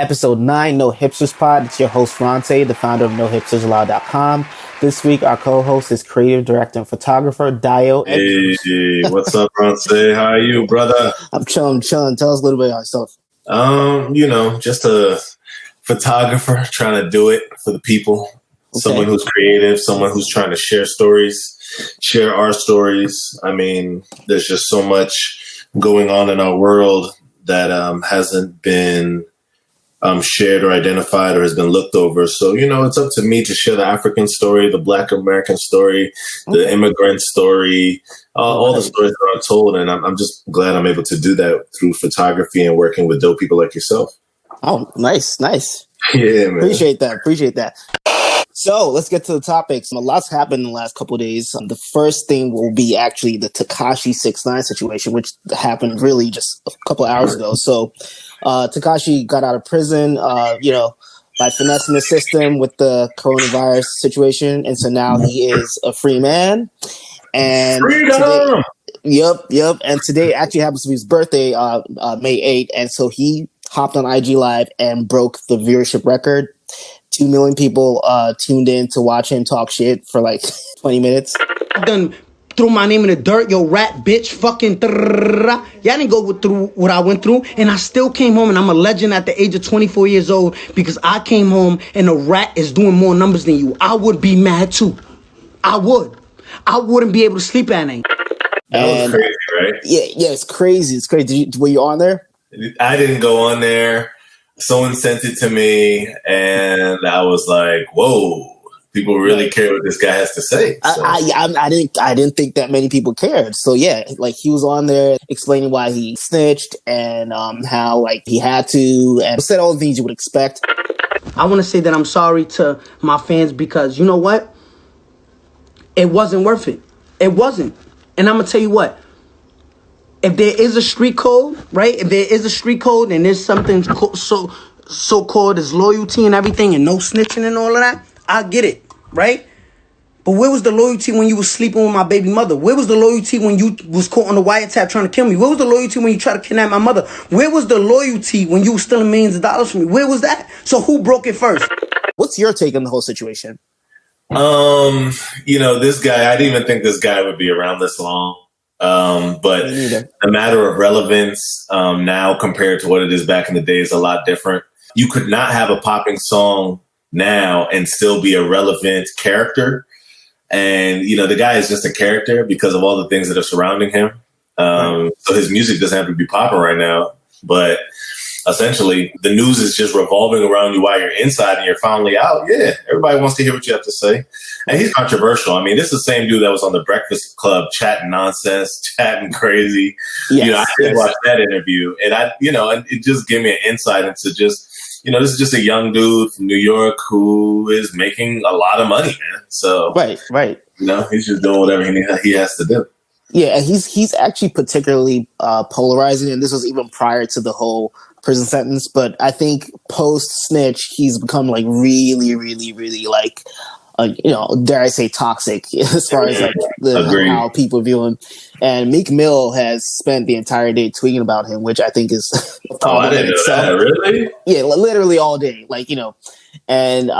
Episode 9, No Hipsters Pod. It's your host, Ronte, the founder of NoHipstersAllowed.com. This week, our co-host is creative director and photographer, Dio. Hey, what's up, Ronte? How are you, brother? I'm chilling. Tell us a little bit about yourself. Just a photographer trying to do it for the people. Okay. Someone who's creative, someone who's trying to share our stories. I mean, there's just so much going on in our world that hasn't been shared or identified or has been looked over. So, it's up to me to share the African story, the Black American story, the immigrant story, all the stories that are untold. And I'm just glad I'm able to do that through photography and working with dope people like yourself. Oh, nice. Yeah, man. Appreciate that. So let's get to the topics. A lot's happened in the last couple of days. The first thing will be actually the Tekashi 6ix9ine situation, which happened really just a couple of hours ago. So Tekashi got out of prison, by finessing the system with the coronavirus situation. And so now he is a free man. And freedom! Yep. And today actually happens to be his birthday, May 8th. And so he hopped on IG Live and broke the viewership record. 2 million people tuned in to watch him talk shit for like 20 minutes. I done threw my name in the dirt, yo, rat, bitch, fucking. Y'all didn't go through what I went through, and I still came home, and I'm a legend at the age of 24 years old because I came home and the rat is doing more numbers than you. I would be mad too. I wouldn't be able to sleep at night. That was crazy, right? Yeah, it's crazy. Were you on there? I didn't go on there. Someone sent it to me, and I was like, "Whoa, people really care what this guy has to say." So. I didn't think that many people cared. So yeah, like he was on there explaining why he snitched and how like he had to, and said all the things you would expect. I want to say that I'm sorry to my fans because you know what? It wasn't worth it. It wasn't, and I'm gonna tell you what. If there is a street code, right? If there is a street code and there's something so-called as loyalty and everything and no snitching and all of that, I get it, right? But where was the loyalty when you was sleeping with my baby mother? Where was the loyalty when you was caught on the wiretap trying to kill me? Where was the loyalty when you tried to kidnap my mother? Where was the loyalty when you was stealing millions of dollars from me? Where was that? So who broke it first? What's your take on the whole situation? This guy, I didn't even think this guy would be around this long. But the matter of relevance now compared to what it is back in the day is a lot different. You could not have a popping song now and still be a relevant character. And, the guy is just a character because of all the things that are surrounding him. So his music doesn't have to be popping right now. But essentially, the news is just revolving around you while you're inside and you're finally out. Yeah, everybody wants to hear what you have to say. And he's controversial. I mean, this is the same dude that was on the Breakfast Club chatting nonsense, chatting crazy. Yes, I did watch that interview. And and it just gave me an insight into just, this is just a young dude from New York who is making a lot of money, man. So, right. He's just doing whatever he has to do. Yeah, and he's actually particularly polarizing. And this was even prior to the whole prison sentence. But I think post snitch, he's become like really, really, really like, dare I say toxic as far as like how people view him. And Meek Mill has spent the entire day tweeting about him, which I think is a problem. I didn't know that, really? Yeah, literally all day, and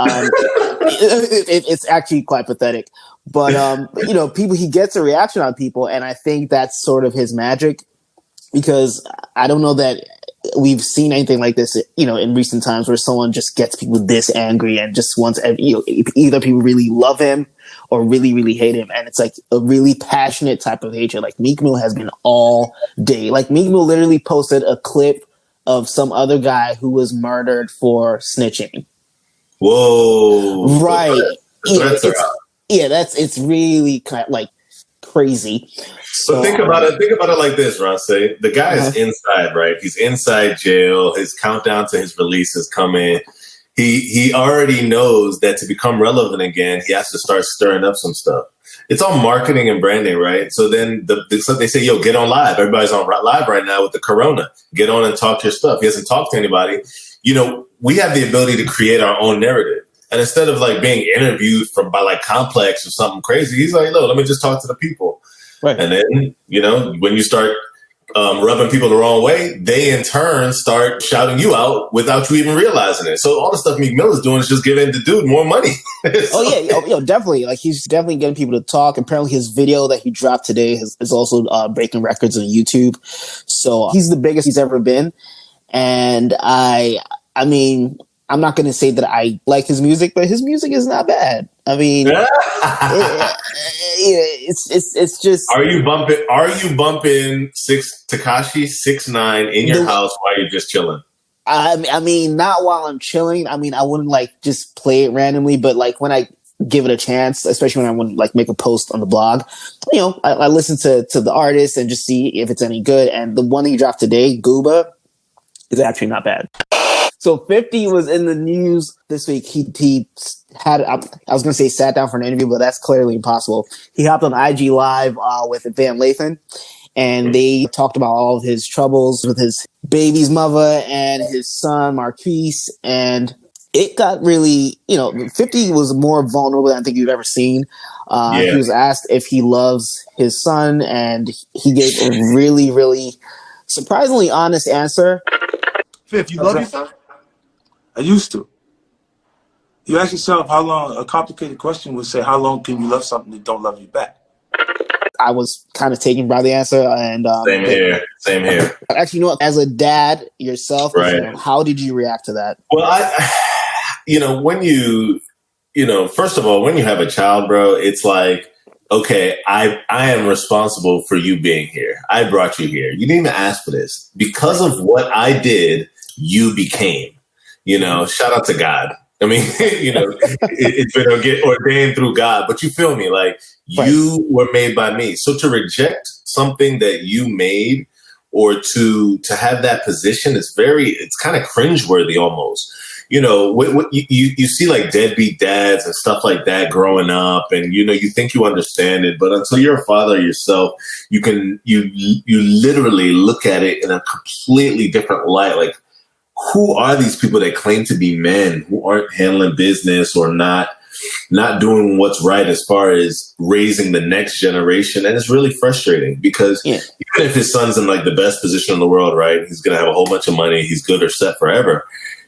it's actually quite pathetic. But he gets a reaction on people, and I think that's sort of his magic because I don't know that we've seen anything like this, in recent times where someone just gets people this angry and just wants, either people really love him or really, really hate him. And it's like a really passionate type of hatred. Like Meek Mill has been all day. Like Meek Mill literally posted a clip of some other guy who was murdered for snitching. Whoa. Right. It's really kind of like crazy. So think about it like this, Ron. Say the guy is inside, right? He's inside jail. His countdown to his release is coming. He already knows that to become relevant again, he has to start stirring up some stuff. It's all marketing and branding, right? So then they say, yo, get on live. Everybody's on live right now with the corona. Get on and talk your stuff. He hasn't talked to anybody. We have the ability to create our own narrative. And instead of like being interviewed by like Complex or something crazy, he's like, look, let me just talk to the people. Right. And then, when you start rubbing people the wrong way, they in turn start shouting you out without you even realizing it. So all the stuff Meek Mill is doing is just giving the dude more money. Definitely. Like, he's definitely getting people to talk. Apparently his video that he dropped today is also breaking records on YouTube. So he's the biggest he's ever been. And I mean, I'm not going to say that I like his music, but his music is not bad. I mean, it's just. Are you bumping Tekashi 6ix9ine in your house while you're just chilling? I mean, not while I'm chilling. I mean, I wouldn't like just play it randomly, but like when I give it a chance, especially when I want to like make a post on the blog, you know, I listen to the artist and just see if it's any good. And the one he dropped today, Gooba, is actually not bad. So 50 was in the news this week. He had, I was going to say sat down for an interview, but that's clearly impossible. He hopped on IG Live with Lathan, and they talked about all of his troubles with his baby's mother and his son, Marquise. And it got really, 50 was more vulnerable than I think you've ever seen. He was asked if he loves his son, and he gave a really, really surprisingly honest answer. Fifth, you love your son? I used to. You ask yourself how long, a complicated question would say, how long can you love something that don't love you back? I was kind of taken by the answer. And Same here. Actually, as a dad yourself, right. How did you react to that? Well, when first of all, when you have a child, bro, it's like, okay, I am responsible for you being here. I brought you here. You didn't even ask for this. Because of what I did, you became. Shout out to God. I mean, it's been ordained through God, but you feel me? Like, you were made by me. So to reject something that you made, or to have that position, it's kind of cringeworthy almost. What you see like deadbeat dads and stuff like that growing up, and you think you understand it, but until you're a father yourself, you literally look at it in a completely different light. Like, who are these people that claim to be men who aren't handling business or not doing what's right as far as raising the next generation? And it's really frustrating because even if his son's in like the best position in the world, right, he's going to have a whole bunch of money, he's good or set forever.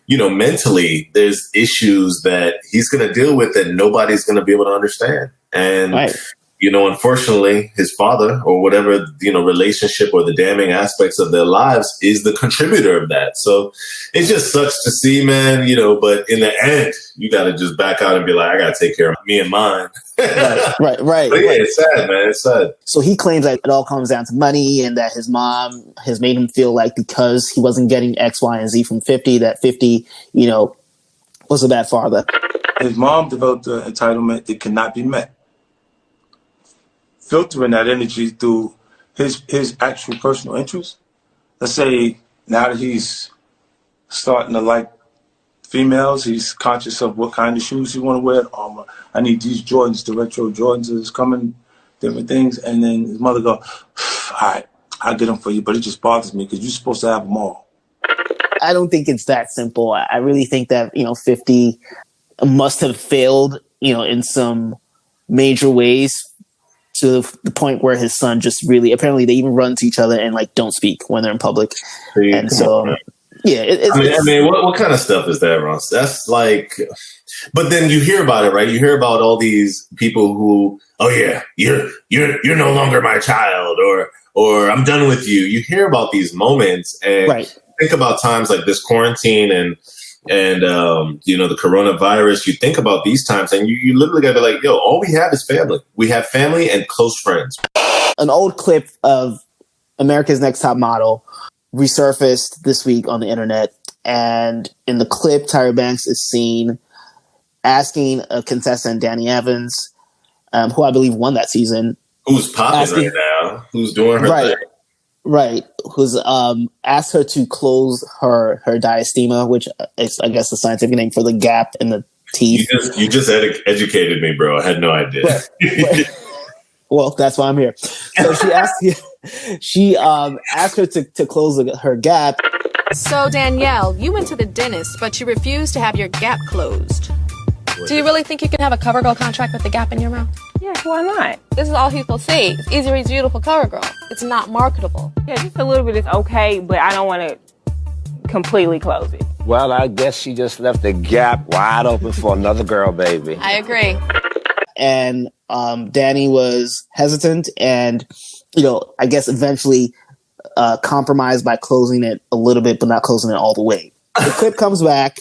Mentally, there's issues that he's going to deal with that nobody's going to be able to understand. And, unfortunately, his father or whatever, relationship or the damning aspects of their lives is the contributor of that. So it just sucks to see, man, but in the end, you got to just back out and be like, I got to take care of me and mine. Right. But yeah, it's sad, man. It's sad. So he claims that it all comes down to money and that his mom has made him feel like because he wasn't getting X, Y, and Z from 50, that 50, was a bad father. His mom developed an entitlement that cannot be met. Filtering that energy through his actual personal interests. Let's say now that he's starting to like females, he's conscious of what kind of shoes he want to wear. I need these Jordans, the retro Jordans is coming, different things. And then his mother go, all right, I'll get them for you, but it just bothers me because you're supposed to have them all. I don't think it's that simple. I really think that, 50 must have failed, in some major ways, to the point where his son just really, apparently they even run to each other and like don't speak when they're in public. And so, what kind of stuff is that, Ross? That's like, but then you hear about it, right? You hear about all these people who, oh yeah, you're no longer my child, or I'm done with you. You hear about these moments and think about times like this quarantine and the coronavirus. You think about these times and you literally gotta be like, yo, all we have is family. We have family and close friends. An old clip of America's Next Top Model resurfaced this week on the internet. And in the clip, Tyra Banks is seen asking a contestant, Danny Evans, who I believe won that season. Who's popping right now. Who's doing her thing. Right, who's asked her to close her diastema, which is, I guess, the scientific name for the gap in the teeth. You just educated me, bro. I had no idea. Right. Well, that's why I'm here. So she asked her to close her gap. So Danielle, you went to the dentist, but you refused to have your gap closed. Do you really think you can have a CoverGirl contract with the gap in your mouth? Yeah, why not? This is all people see. It's Easy Reads Beautiful Cover Girl. It's not marketable. Yeah, just a little bit is okay, but I don't want to completely close it. Well, I guess she just left the gap wide open for another girl, baby. I agree. And Danny was hesitant and, I guess eventually compromised by closing it a little bit, but not closing it all the way. The clip comes back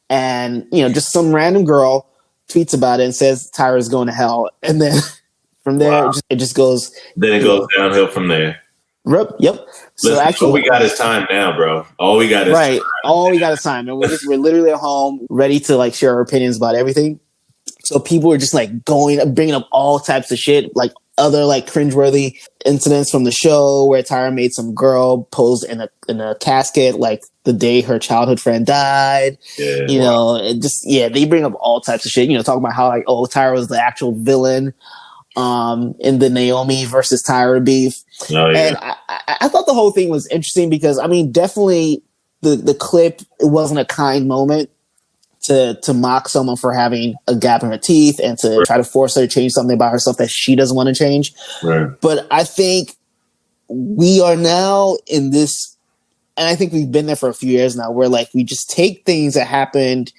and, just some random girl tweets about it and says Tyra's going to hell. And then from there, it just goes. Then it goes downhill from there. Yep. So listen, actually, all we got is time now, bro. All we got is right. time. All we got is time, and we're literally at home, ready to share our opinions about everything. So people are just bringing up all types of shit, other cringeworthy incidents from the show where Tyra made some girl pose in a casket the day her childhood friend died. Yeah, they bring up all types of shit. Talking about how Tyra was the actual villain in the Naomi versus Tyra beef. Oh, yeah. And I thought the whole thing was interesting because definitely the clip, it wasn't a kind moment to mock someone for having a gap in her teeth and to try to force her to change something about herself that she doesn't want to change. Right. But I think we are now in this, and I think we've been there for a few years now, where we just take things that happened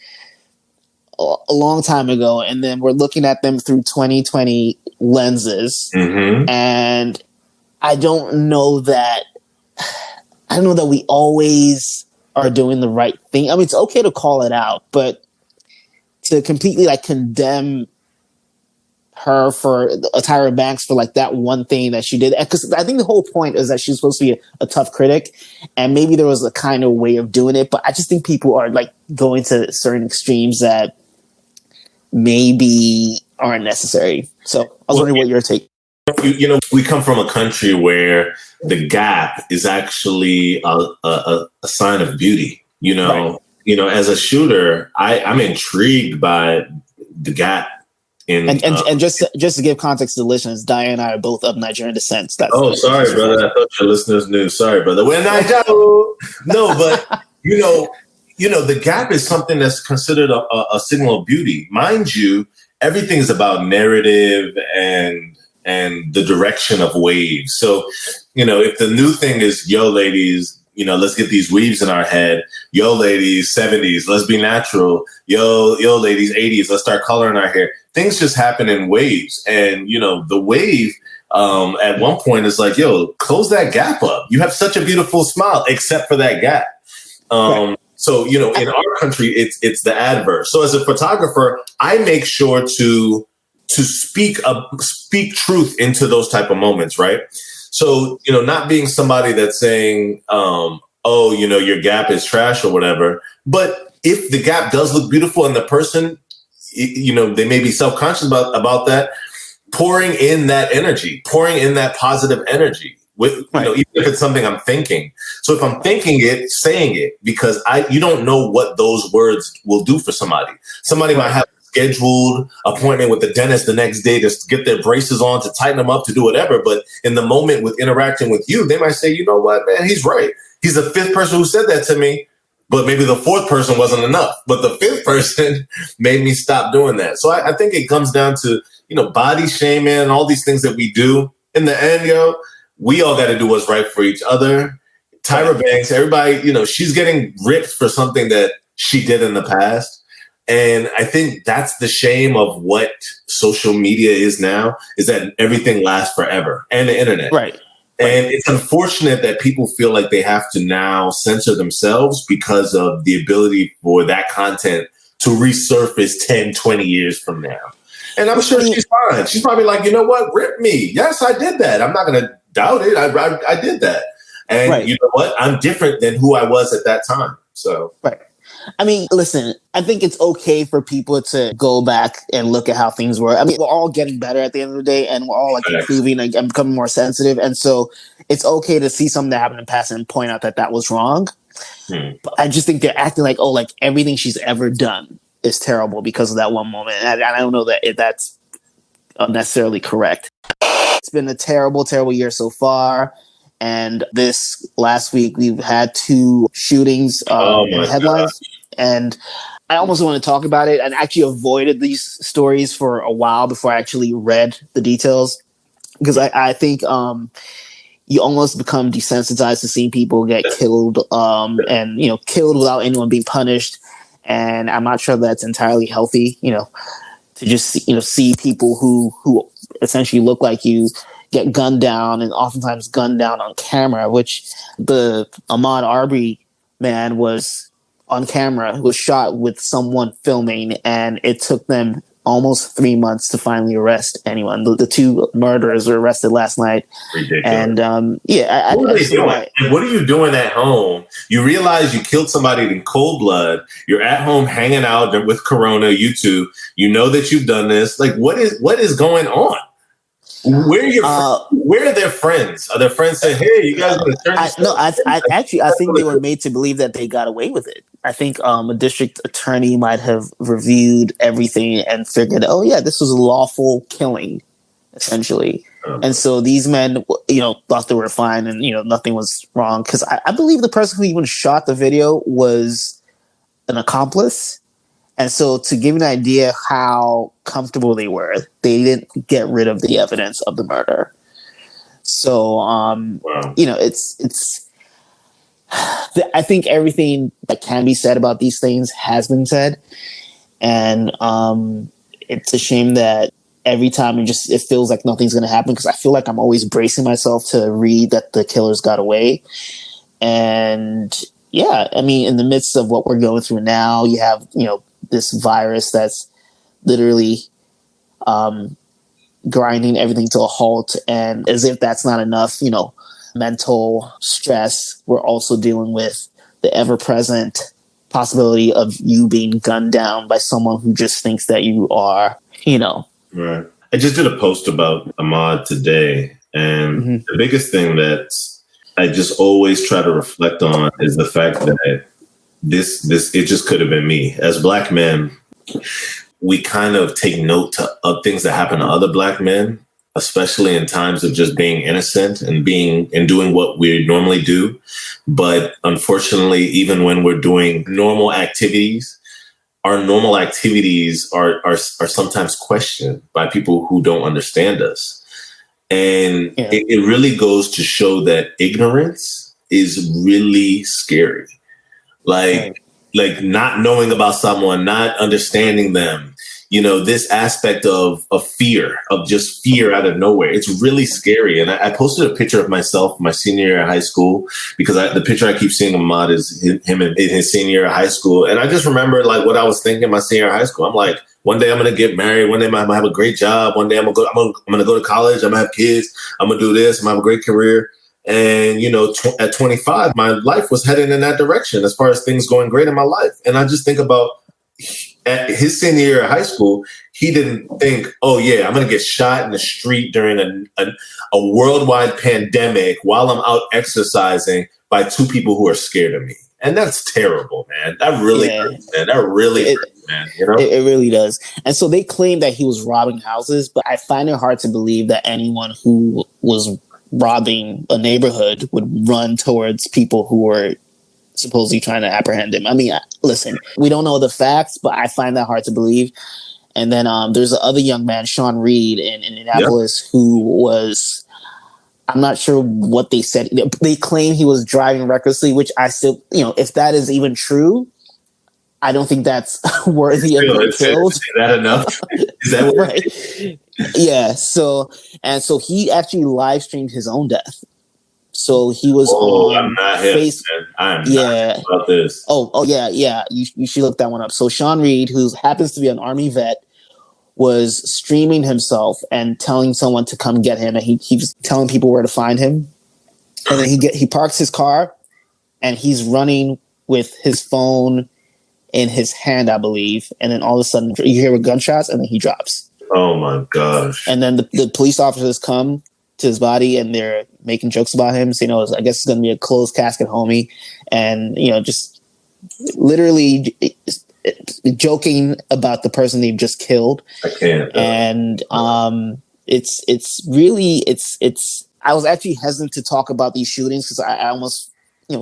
a long time ago and then we're looking at them through 2020 lenses. Mm-hmm. And I don't know that we always are doing the right thing. It's okay to call it out, but to completely condemn her for Tyra Banks for that one thing that she did, because I think the whole point is that she's supposed to be a tough critic, and maybe there was a kind of way of doing it, but I just think people are going to certain extremes that maybe aren't necessary. So I was wondering what your take. We come from a country where the gap is actually a sign of beauty. Right. As a shooter, I'm intrigued by the gap. And just to give context to the listeners, Diane and I are both of Nigerian descent. Sorry, brother. I thought your listeners knew. Sorry, brother. We're Nigerian. No, but the gap is something that's considered a signal of beauty. Mind you, everything's about narrative and the direction of waves. So, if the new thing is, yo, ladies, let's get these weaves in our head. Yo, ladies, 70s, let's be natural. Yo, ladies, 80s, let's start coloring our hair. Things just happen in waves. And, the wave at one point is yo, close that gap up. You have such a beautiful smile, except for that gap. Right. So, in our country, it's the adverse. So as a photographer, I make sure to speak truth into those type of moments, right? So, not being somebody that's saying, your gap is trash or whatever. But if the gap does look beautiful and the person, they may be self-conscious about that, pouring in that energy, pouring in that positive energy. Even if it's something I'm thinking. So if I'm thinking it, saying it, because you don't know what those words will do for somebody. Somebody might have a scheduled appointment with the dentist the next day to get their braces on, to tighten them up, to do whatever. But in the moment with interacting with you, they might say, you know what, man, he's right. He's the fifth person who said that to me, but maybe the fourth person wasn't enough. But the fifth person made me stop doing that. So I think it comes down to, body shaming and all these things that we do. In the end, we all got to do what's right for each other. Tyra Banks, everybody, she's getting ripped for something that she did in the past. And I think that's the shame of what social media is now, is that everything lasts forever, and the internet. Right. And it's unfortunate that people feel like they have to now censor themselves because of the ability for that content to resurface 10, 20 years from now. And I'm sure she's fine. She's probably like, you know what? Rip me. Yes, I did that. I'm not going to doubt it. I did that. And you know what? I'm different than who I was at that time. So, right. Listen, I think it's okay for people to go back and look at how things were. We're all getting better at the end of the day, and we're all improving and becoming more sensitive. And so it's okay to see something that happened in the past and point out that was wrong. But I just think they're acting like everything she's ever done is terrible because of that one moment. And I don't know that that's necessarily correct. It's been a terrible, terrible year so far. And this last week, we've had 2 shootings in the headlines. And I almost want to talk about it, and actually avoided these stories for a while before I actually read the details, because I think you almost become desensitized to seeing people get killed, and killed without anyone being punished. And I'm not sure that's entirely healthy, to just see people who essentially look like you get gunned down, and oftentimes gunned down on camera, which the Ahmaud Arbery man was on camera, was shot with someone filming, and it took them almost 3 months to finally arrest anyone. The two murderers were arrested last night. Ridiculous. And what are they doing? What are you doing at home? You realize you killed somebody in cold blood. You're at home hanging out with Corona, you two. You know that you've done this. Like, what is going on? Where are their friends? Are their friends saying, "Hey, you guys going to turn this?" I think they were made to believe that they got away with it. I think a district attorney might have reviewed everything and figured, oh yeah, this was a lawful killing, essentially. And so these men, thought they were fine, and nothing was wrong, because I believe the person who even shot the video was an accomplice. And so, to give you an idea how comfortable they were, they didn't get rid of the evidence of the murder. So, wow. It's. I think everything that can be said about these things has been said, and it's a shame that every time it feels like nothing's going to happen, because I feel like I'm always bracing myself to read that the killers got away, and yeah, I mean, in the midst of what we're going through now, you have this virus that's literally grinding everything to a halt. And as if that's not enough, mental stress, we're also dealing with the ever-present possibility of you being gunned down by someone who just thinks that you are, Right. I just did a post about Ahmaud today, and the biggest thing that I just always try to reflect on is the fact that it just could have been me. As Black men, we kind of take note of things that happen to other Black men, especially in times of just being innocent and doing what we normally do. But unfortunately, even when we're doing normal activities, our normal activities are sometimes questioned by people who don't understand us. And it really goes to show that ignorance is really scary. Like not knowing about someone, not understanding them, this aspect of fear, of just fear out of nowhere. It's really scary. And I posted a picture of myself my senior year of high school, because the picture I keep seeing of Ahmaud is him in his senior year of high school. And I just remember what I was thinking my senior year of high school. I'm like, one day I'm going to get married. One day I'm going to have a great job. One day I'm going to go to college. I'm going to have kids. I'm going to do this. I'm going to have a great career. And, at 25, my life was heading in that direction as far as things going great in my life. And I just think about at his senior year of high school, he didn't think, oh, yeah, I'm going to get shot in the street during a worldwide pandemic while I'm out exercising by two people who are scared of me. And that's terrible, man. That really hurts, man. That really hurts, man. It really does. And so they claim that he was robbing houses, but I find it hard to believe that anyone who was robbing a neighborhood would run towards people who were supposedly trying to apprehend him. I mean, listen, we don't know the facts, but I find that hard to believe. And then there's the other young man, Sean Reed, in Indianapolis, who was, I'm not sure what they said. They claim he was driving recklessly, which I still, if that is even true, I don't think that's worthy of being killed. Is that enough? Is that right? Yeah. So he actually live streamed his own death. So he was on I'm not Facebook. I'm not about this. Oh yeah. You should look that one up. So Sean Reed, who happens to be an Army vet, was streaming himself and telling someone to come get him, and he was telling people where to find him. And then he parks his car, and he's running with his phone in his hand, I believe. And then all of a sudden, you hear gunshots, and then he drops. Oh my gosh! And then the police officers come to his body, and they're making jokes about him, saying, I guess it's going to be a closed casket, homie. And, just literally joking about the person they've just killed. I can't. And it's really, I was actually hesitant to talk about these shootings because I almost,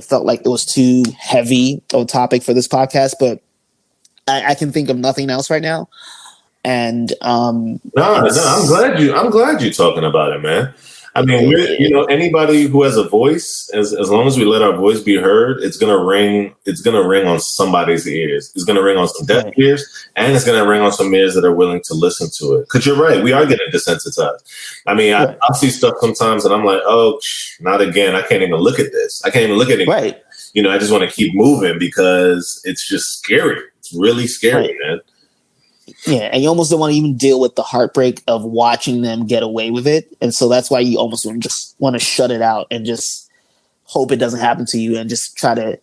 felt like it was too heavy of a topic for this podcast. But I can think of nothing else right now. And I'm glad you're talking about it, man. I mean, anybody who has a voice, as long as we let our voice be heard, it's gonna ring. It's gonna ring on somebody's ears. It's gonna ring on some deaf ears, and it's gonna ring on some ears that are willing to listen to it. Because you're right, we are getting desensitized. I mean, I'll see stuff sometimes, and I'm like, oh, not again. I can't even look at this. I can't even look at it. Right. I just want to keep moving because it's just scary. It's really scary, man. Yeah, and you almost don't want to even deal with the heartbreak of watching them get away with it. And so that's why you almost just want to shut it out and just hope it doesn't happen to you and just try to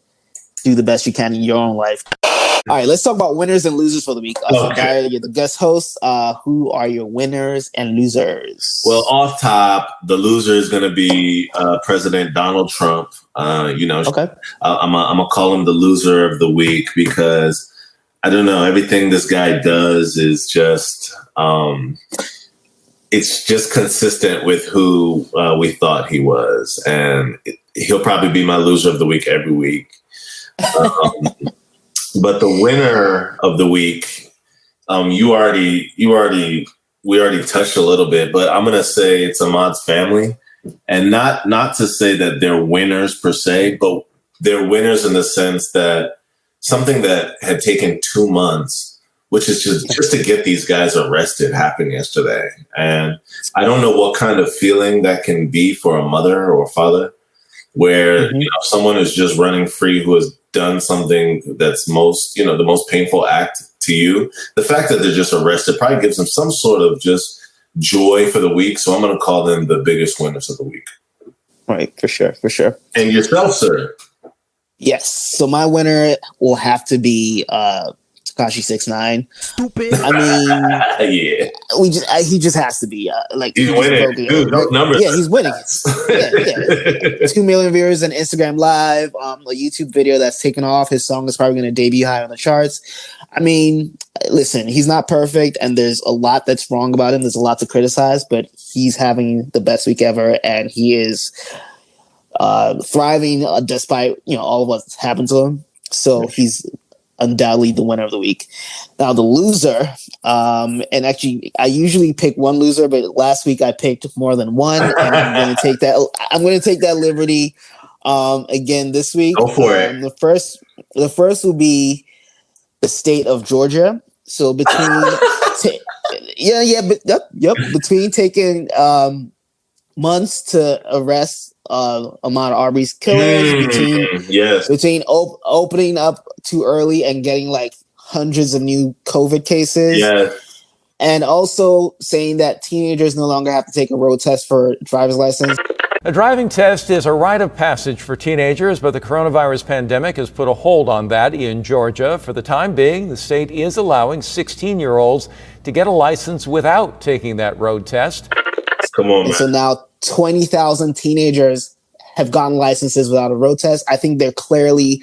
do the best you can in your own life. All right, let's talk about winners and losers for the week. So, Tyra, you're the guest host. Who are your winners and losers? Well, off top, the loser is going to be President Donald Trump. Okay. I'm gonna call him the loser of the week because I don't know. Everything this guy does is just, it's just consistent with who we thought he was. And he'll probably be my loser of the week every week. But the winner of the week, we already touched a little bit, but I'm going to say it's Ahmaud's family. And not to say that they're winners per se, but they're winners in the sense that something that had taken 2 months, which is just to get these guys arrested, happened yesterday. And I don't know what kind of feeling that can be for a mother or father where someone is just running free who has done something that's the most painful act to you. The fact that they're just arrested probably gives them some sort of just joy for the week. So I'm going to call them the biggest winners of the week. Right, for sure. And yourself, sir. Yes. So my winner will have to be Tekashi 6ix9ine. Stupid. I mean, yeah. He just has to be he's winning. Dude, those numbers. Yeah, he's winning. 2 million viewers on Instagram Live. A YouTube video that's taken off. His song is probably going to debut high on the charts. I mean, listen, he's not perfect, and there's a lot that's wrong about him. There's a lot to criticize, but he's having the best week ever, and he is thriving despite all of what's happened to him. So he's undoubtedly the winner of the week. Now the loser, and actually I usually pick one loser, but last week I picked more than one, and I'm going to take that liberty again this week. Go for it. The first will be the state of Georgia. So between between taking months to arrest Ahmaud Arbery's killers, between opening up too early and getting like hundreds of new COVID cases, and also saying that teenagers no longer have to take a road test for driver's license. A driving test is a rite of passage for teenagers, but the coronavirus pandemic has put a hold on that in Georgia. For the time being, the state is allowing 16-year-olds to get a license without taking that road test. Come on, man. So now 20,000 teenagers have gotten licenses without a road test. I think they're clearly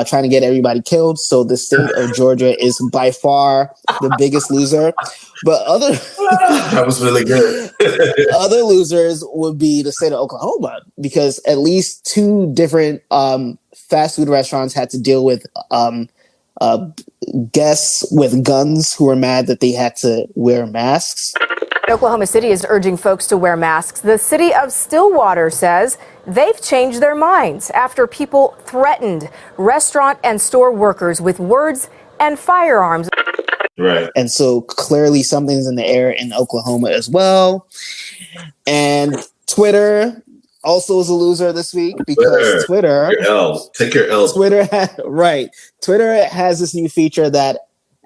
trying to get everybody killed. So the state of Georgia is by far the biggest loser. But that was really good. Other losers would be the state of Oklahoma, because at least 2 different fast food restaurants had to deal with guests with guns who were mad that they had to wear masks. Oklahoma City is urging folks to wear masks. The city of Stillwater says they've changed their minds after people threatened restaurant and store workers with words and firearms. Right. And so clearly something's in the air in Oklahoma as well. And Twitter also is a loser this week because Twitter. Take your L. Twitter has this new feature that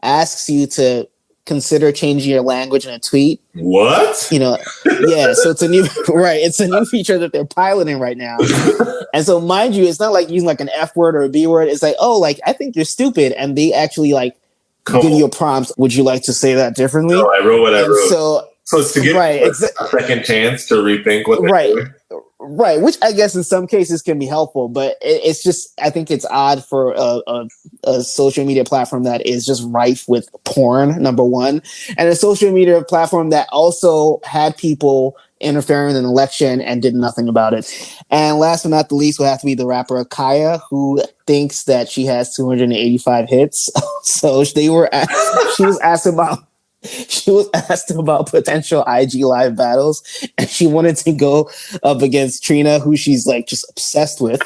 asks you to consider changing your language in a tweet. What? So it's a new it's a new feature that they're piloting right now. And so mind you, it's not like using like an F word or a B word. It's like, I think you're stupid, and they actually give you a prompt. Would you like to say that differently? No, I wrote what I wrote. So it's to give a second chance to rethink what they're doing. Right, which I guess in some cases can be helpful, but it's just, I think it's odd for a social media platform that is just rife with porn, number one, and a social media platform that also had people interfering in an election and did nothing about it. And last but not the least will have to be the rapper Kaya, who thinks that she has 285 hits. So she was asked about potential IG live battles, and she wanted to go up against Trina, who she's like just obsessed with.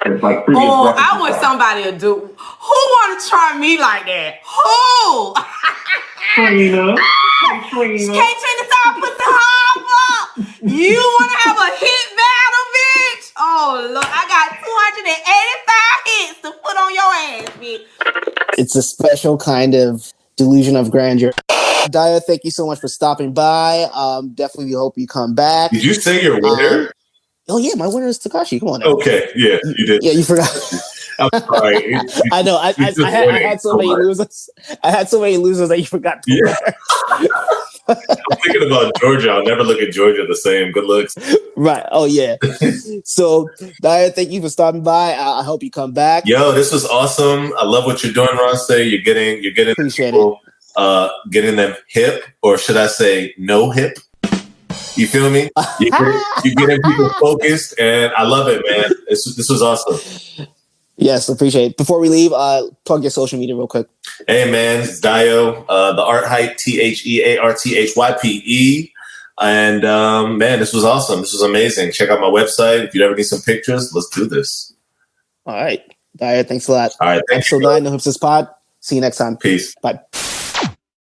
I want somebody to do. Who want to try me like that? Who? Trina. Can't Trina stop put the hop up. You want to have a hit battle, bitch? Oh look, I got 285 hits to put on your ass, bitch. It's a special kind of delusion of grandeur. Daya, thank you so much for stopping by. Definitely hope you come back. Did you say your winner? Oh yeah, my winner is Takashi. Come on now. Okay, yeah, you did. Yeah, you forgot. I'm sorry. I know. I had so many losers. I had so many losers that you forgot. Yeah. I'm thinking about Georgia. I'll never look at Georgia the same. Good looks. Right. Oh yeah. So, Daya, thank you for stopping by. I hope you come back. Yo, this was awesome. I love what you're doing, Ronstay. You're getting Appreciate people, getting them hip, or should I say, no hip? You feel me? You're getting people focused, and I love it, man. This was awesome. Yes, appreciate it. Before we leave, plug your social media real quick. Hey, man, it's Dio, the Art Hype, TheArthype. And, man, this was awesome. This was amazing. Check out my website. If you ever need some pictures, let's do this. All right. Dio, thanks a lot. All right. Episode 9 of Hipsters Pod. See you next time. Peace. Bye.